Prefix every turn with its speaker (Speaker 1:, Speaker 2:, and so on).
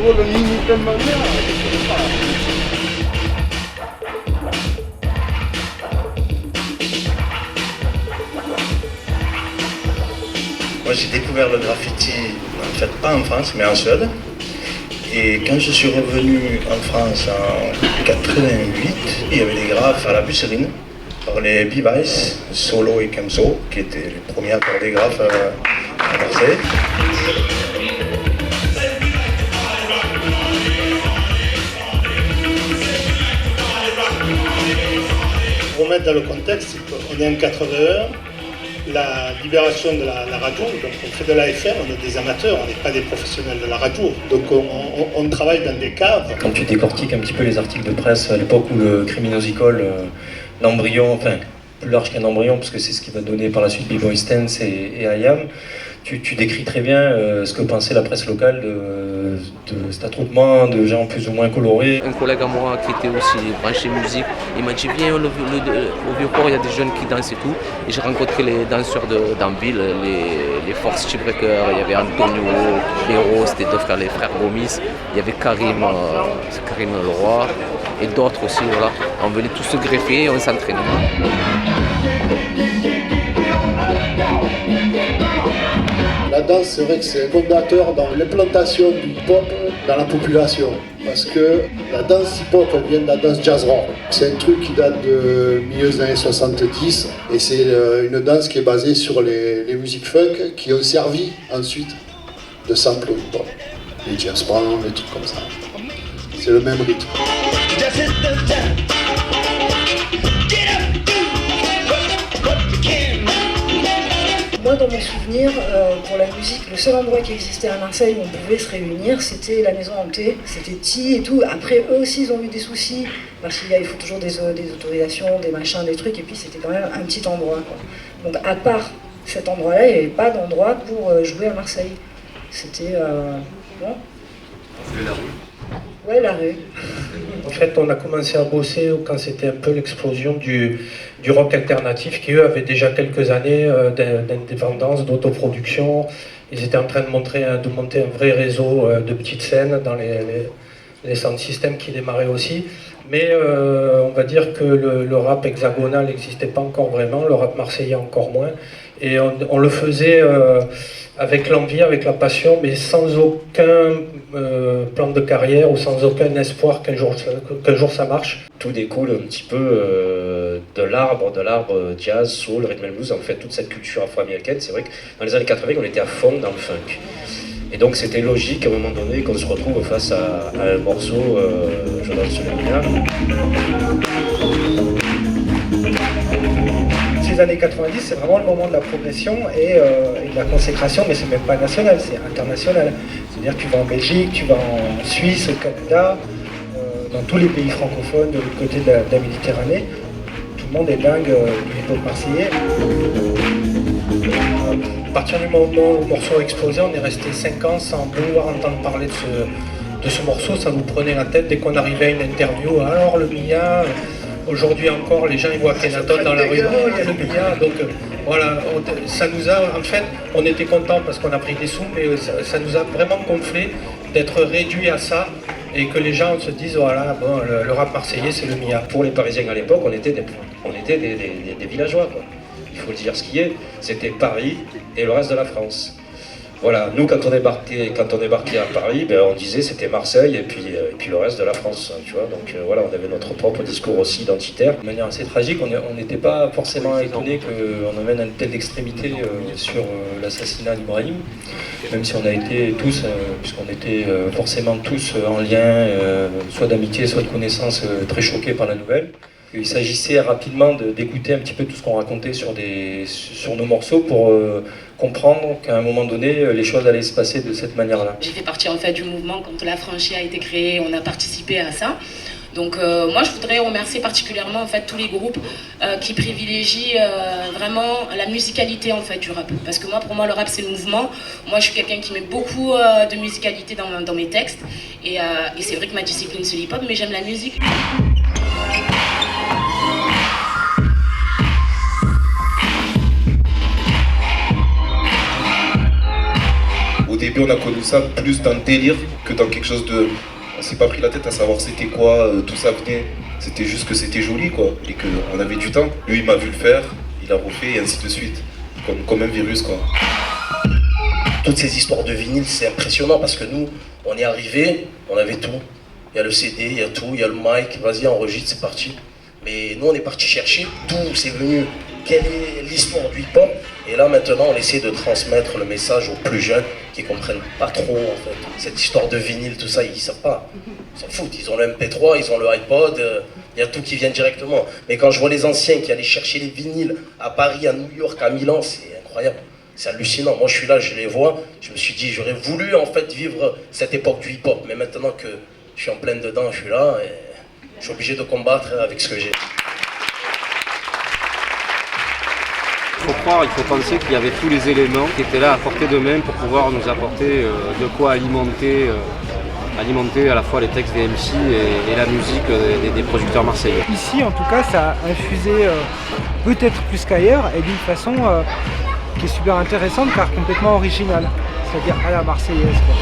Speaker 1: luego los niños están más grandes.
Speaker 2: Moi j'ai découvert le graffiti, en fait pas en France mais en Suède. Et quand je suis revenu en France en 88, il y avait des graphes à la Busserine par les Bevice, Solo et Kemso, qui étaient les premiers à faire des graphes à Marseille.
Speaker 3: Pour remettre dans le contexte, on est en 81. La libération de la radio, donc on fait de la FM, on est des amateurs, on n'est pas des professionnels de la radio, donc on travaille dans des caves.
Speaker 4: Quand tu décortiques un petit peu les articles de presse à l'époque où le Criminosicole, l'embryon, enfin plus large qu'un embryon parce que c'est ce qui va donner par la suite B-Boy Stance et IAM, tu décris très bien ce que pensait la presse locale de cet attroupement de gens plus ou moins colorés.
Speaker 5: Un collègue à moi qui était aussi branché musique, il m'a dit viens au Vieux-Port, il y a des jeunes qui dansent et tout. Et j'ai rencontré les danseurs d'Anville, les Force Breakers, il y avait Antonio, Héros, c'était deux frères, les frères Gomis, il y avait Karim Leroy et d'autres aussi, voilà. On venait tous se greffer et on s'entraînait.
Speaker 3: La danse, c'est vrai que c'est un fondateur dans l'implantation du hip-hop dans la population. Parce que la danse hip-hop, elle vient de la danse jazz rock. C'est un truc qui date de milieu des années 70 et c'est une danse qui est basée sur les musiques funk qui ont servi ensuite de sample au hip-hop. Les James Brown, les trucs comme ça. C'est le même rythme.
Speaker 6: Moi, dans mes souvenirs, pour la musique, le seul endroit qui existait à Marseille où on pouvait se réunir, c'était la Maison Hantée. C'était petit et tout. Après, eux aussi, ils ont eu des soucis, parce qu'il faut toujours des autorisations, des machins, des trucs, et puis c'était quand même un petit endroit, quoi. Donc, à part cet endroit-là, il n'y avait pas d'endroit pour jouer à Marseille. C'était... bon.
Speaker 4: C'était la rue.
Speaker 6: Ouais, la rue.
Speaker 7: En fait, on a commencé à bosser quand c'était un peu l'explosion du rock alternatif qui, eux, avaient déjà quelques années d'indépendance, d'autoproduction. Ils étaient en train de monter un vrai réseau de petites scènes dans les sound systems qui démarraient aussi. Mais on va dire que le rap hexagonal n'existait pas encore vraiment, le rap marseillais encore moins. Et on le faisait avec l'envie, avec la passion, mais sans aucun plan de carrière ou sans aucun espoir qu'un jour ça marche.
Speaker 4: Tout découle un petit peu de l'arbre jazz, soul, rhythm and blues, en fait toute cette culture afro-américaine. C'est vrai que dans les années 80, on était à fond dans le funk. Et donc c'était logique à un moment donné qu'on se retrouve face à un morceau, Je danse sur le Mia.
Speaker 7: Les années 90, c'est vraiment le moment de la progression et de la consécration, mais c'est même pas national, c'est international. C'est-à-dire que tu vas en Belgique, tu vas en Suisse, au Canada, dans tous les pays francophones de l'autre côté de la Méditerranée. Tout le monde est dingue du hip-hop marseillais. À partir du moment où le morceau a explosé, on est resté 5 ans sans vouloir entendre parler de ce morceau. Ça nous prenait la tête dès qu'on arrivait à une interview. Alors le Mia, aujourd'hui encore, les gens ils voient Kenaton dans la rue. Oh, il y a le Mia. Donc voilà, ça nous a, en fait, on était contents parce qu'on a pris des sous, mais ça nous a vraiment gonflé d'être réduit à ça. Et que les gens se disent, voilà, bon, le rap marseillais, c'est le Mia.
Speaker 4: Pour les Parisiens à l'époque, on était des villageois, quoi. Il faut le dire ce qui est, c'était Paris et le reste de la France. Voilà, nous quand on débarquait à Paris, ben, on disait c'était Marseille et puis le reste de la France, hein, tu vois. Donc voilà, on avait notre propre discours aussi identitaire.
Speaker 7: De manière assez tragique, on n'était pas forcément étonné qu'on amène à une telle extrémité sur l'assassinat d'Ibrahim, même si on a été tous, puisqu'on était forcément tous en lien, soit d'amitié, soit de connaissance, très choqués par la nouvelle. Il s'agissait rapidement d'écouter un petit peu tout ce qu'on racontait sur nos morceaux pour comprendre qu'à un moment donné, les choses allaient se passer de cette manière-là.
Speaker 8: J'ai fait partie en fait du mouvement quand la franchise a été créée, on a participé à ça. Donc moi je voudrais remercier particulièrement en fait tous les groupes qui privilégient vraiment la musicalité en fait du rap. Parce que moi pour moi le rap c'est le mouvement. Moi je suis quelqu'un qui met beaucoup de musicalité dans mes textes et c'est vrai que ma discipline c'est l'hip-hop mais j'aime la musique.
Speaker 2: Au
Speaker 9: début, on a connu ça plus dans le délire que dans quelque chose de... On s'est pas pris la tête à savoir c'était quoi, tout ça venait. C'était juste que c'était joli, quoi, et qu'on avait du temps. Lui, il m'a vu le faire, il a refait, et ainsi de suite. Comme un virus, quoi.
Speaker 2: Toutes ces histoires de vinyle, c'est impressionnant parce que nous, on est arrivés, on avait tout. Il y a le CD, il y a tout, il y a le mic, vas-y, enregistre, c'est parti. Mais nous, on est parti chercher, tout c'est venu. Quelle est l'histoire du hip-hop? Et là, maintenant, on essaie de transmettre le message aux plus jeunes qui comprennent pas trop, en fait. Cette histoire de vinyle, tout ça, ils savent pas. Ils s'en foutent. Ils ont le MP3, ils ont le iPod, il y a tout qui vient directement. Mais quand je vois les anciens qui allaient chercher les vinyles à Paris, à New York, à Milan, c'est incroyable. C'est hallucinant. Moi, je suis là, je les vois. Je me suis dit, j'aurais voulu, en fait, vivre cette époque du hip-hop. Mais maintenant que je suis en pleine dedans, je suis là, et je suis obligé de combattre avec ce que j'ai.
Speaker 10: Il faut croire, il faut penser qu'il y avait tous les éléments qui étaient là à portée de main pour pouvoir nous apporter de quoi alimenter à la fois les textes des MC et la musique des producteurs marseillais.
Speaker 11: Ici, en tout cas, ça a infusé peut-être plus qu'ailleurs et d'une façon qui est super intéressante car complètement originale, c'est-à-dire à la marseillaise, quoi.